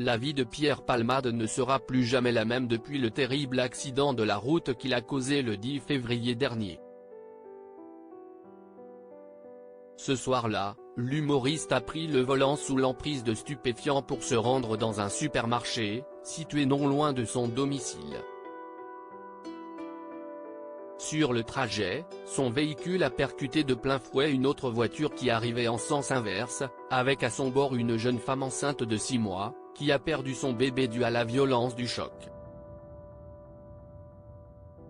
La vie de Pierre Palmade ne sera plus jamais la même depuis le terrible accident de la route qu'il a causé le 10 février dernier. Ce soir-là, l'humoriste a pris le volant sous l'emprise de stupéfiants pour se rendre dans un supermarché, situé non loin de son domicile. Sur le trajet, son véhicule a percuté de plein fouet une autre voiture qui arrivait en sens inverse, avec à son bord une jeune femme enceinte de 6 mois, qui a perdu son bébé dû à la violence du choc.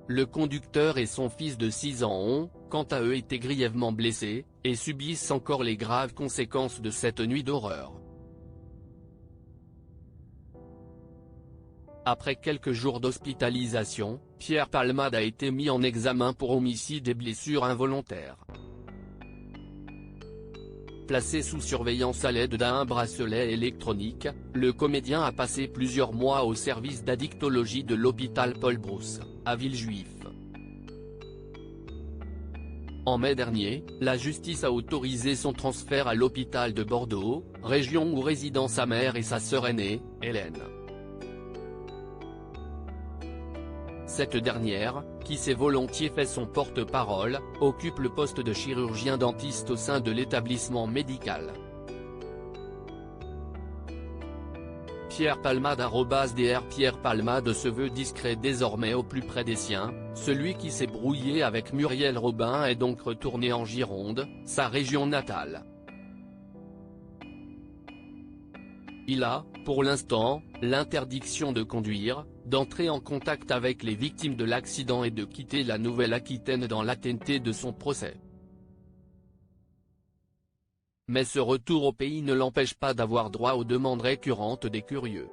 Le conducteur et son fils de 6 ans ont, quant à eux, été grièvement blessés, et subissent encore les graves conséquences de cette nuit d'horreur. Après quelques jours d'hospitalisation, Pierre Palmade a été mis en examen pour homicide et blessures involontaires. Placé sous surveillance à l'aide d'un bracelet électronique, le comédien a passé plusieurs mois au service d'addictologie de l'hôpital Paul Brousse, à Villejuif. En mai dernier, la justice a autorisé son transfert à l'hôpital de Bordeaux, région où résident sa mère et sa sœur aînée, Hélène. Cette dernière, qui s'est volontiers fait son porte-parole, occupe le poste de chirurgien dentiste au sein de l'établissement médical. Pierre Palmade @Dr Pierre Palmade se veut discret désormais au plus près des siens, celui qui s'est brouillé avec Muriel Robin est donc retourné en Gironde, sa région natale. Il a, pour l'instant, l'interdiction de conduire, d'entrer en contact avec les victimes de l'accident et de quitter la Nouvelle-Aquitaine dans l'attente de son procès. Mais ce retour au pays ne l'empêche pas d'avoir droit aux demandes récurrentes des curieux.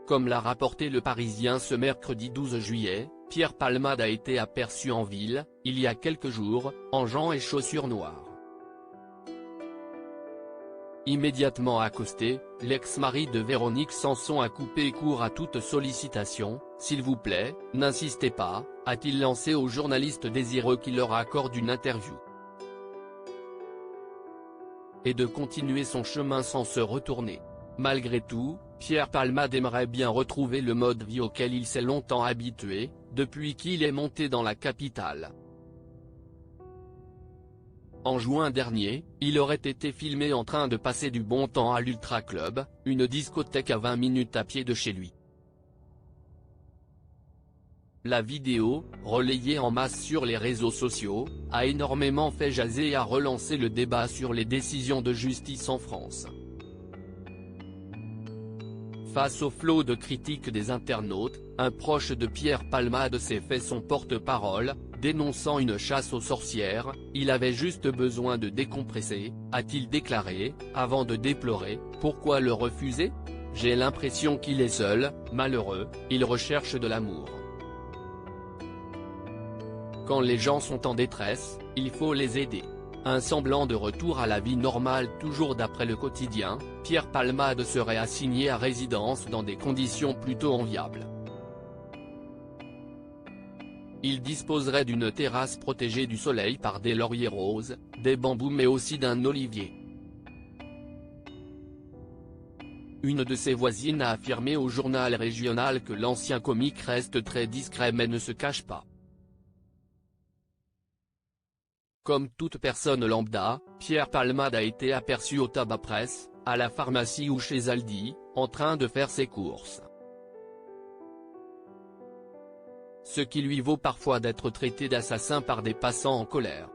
Comme l'a rapporté Le Parisien ce mercredi 12 juillet, Pierre Palmade a été aperçu en ville, il y a quelques jours, en gants et chaussures noires. Immédiatement accosté, l'ex-mari de Véronique Sanson a coupé court à toute sollicitation. « S'il vous plaît, n'insistez pas », a-t-il lancé aux journalistes désireux qui leur accordent une interview. Et de continuer son chemin sans se retourner. Malgré tout, Pierre Palmade aimerait bien retrouver le mode vie auquel il s'est longtemps habitué, depuis qu'il est monté dans la capitale. En juin dernier, il aurait été filmé en train de passer du bon temps à l'Ultra Club, une discothèque à 20 minutes à pied de chez lui. La vidéo, relayée en masse sur les réseaux sociaux, a énormément fait jaser et a relancé le débat sur les décisions de justice en France. Face au flot de critiques des internautes, un proche de Pierre Palmade s'est fait son porte-parole, dénonçant une chasse aux sorcières. « Il avait juste besoin de décompresser », a-t-il déclaré, avant de déplorer « Pourquoi le refuser ? J'ai l'impression qu'il est seul, malheureux, il recherche de l'amour. Quand les gens sont en détresse, il faut les aider. » Un semblant de retour à la vie normale. Toujours d'après Le Quotidien, Pierre Palmade serait assigné à résidence dans des conditions plutôt enviables. Il disposerait d'une terrasse protégée du soleil par des lauriers roses, des bambous mais aussi d'un olivier. Une de ses voisines a affirmé au journal régional que l'ancien comique reste très discret mais ne se cache pas. Comme toute personne lambda, Pierre Palmade a été aperçu au Tabac Presse, à la pharmacie ou chez Aldi, en train de faire ses courses. Ce qui lui vaut parfois d'être traité d'assassin par des passants en colère.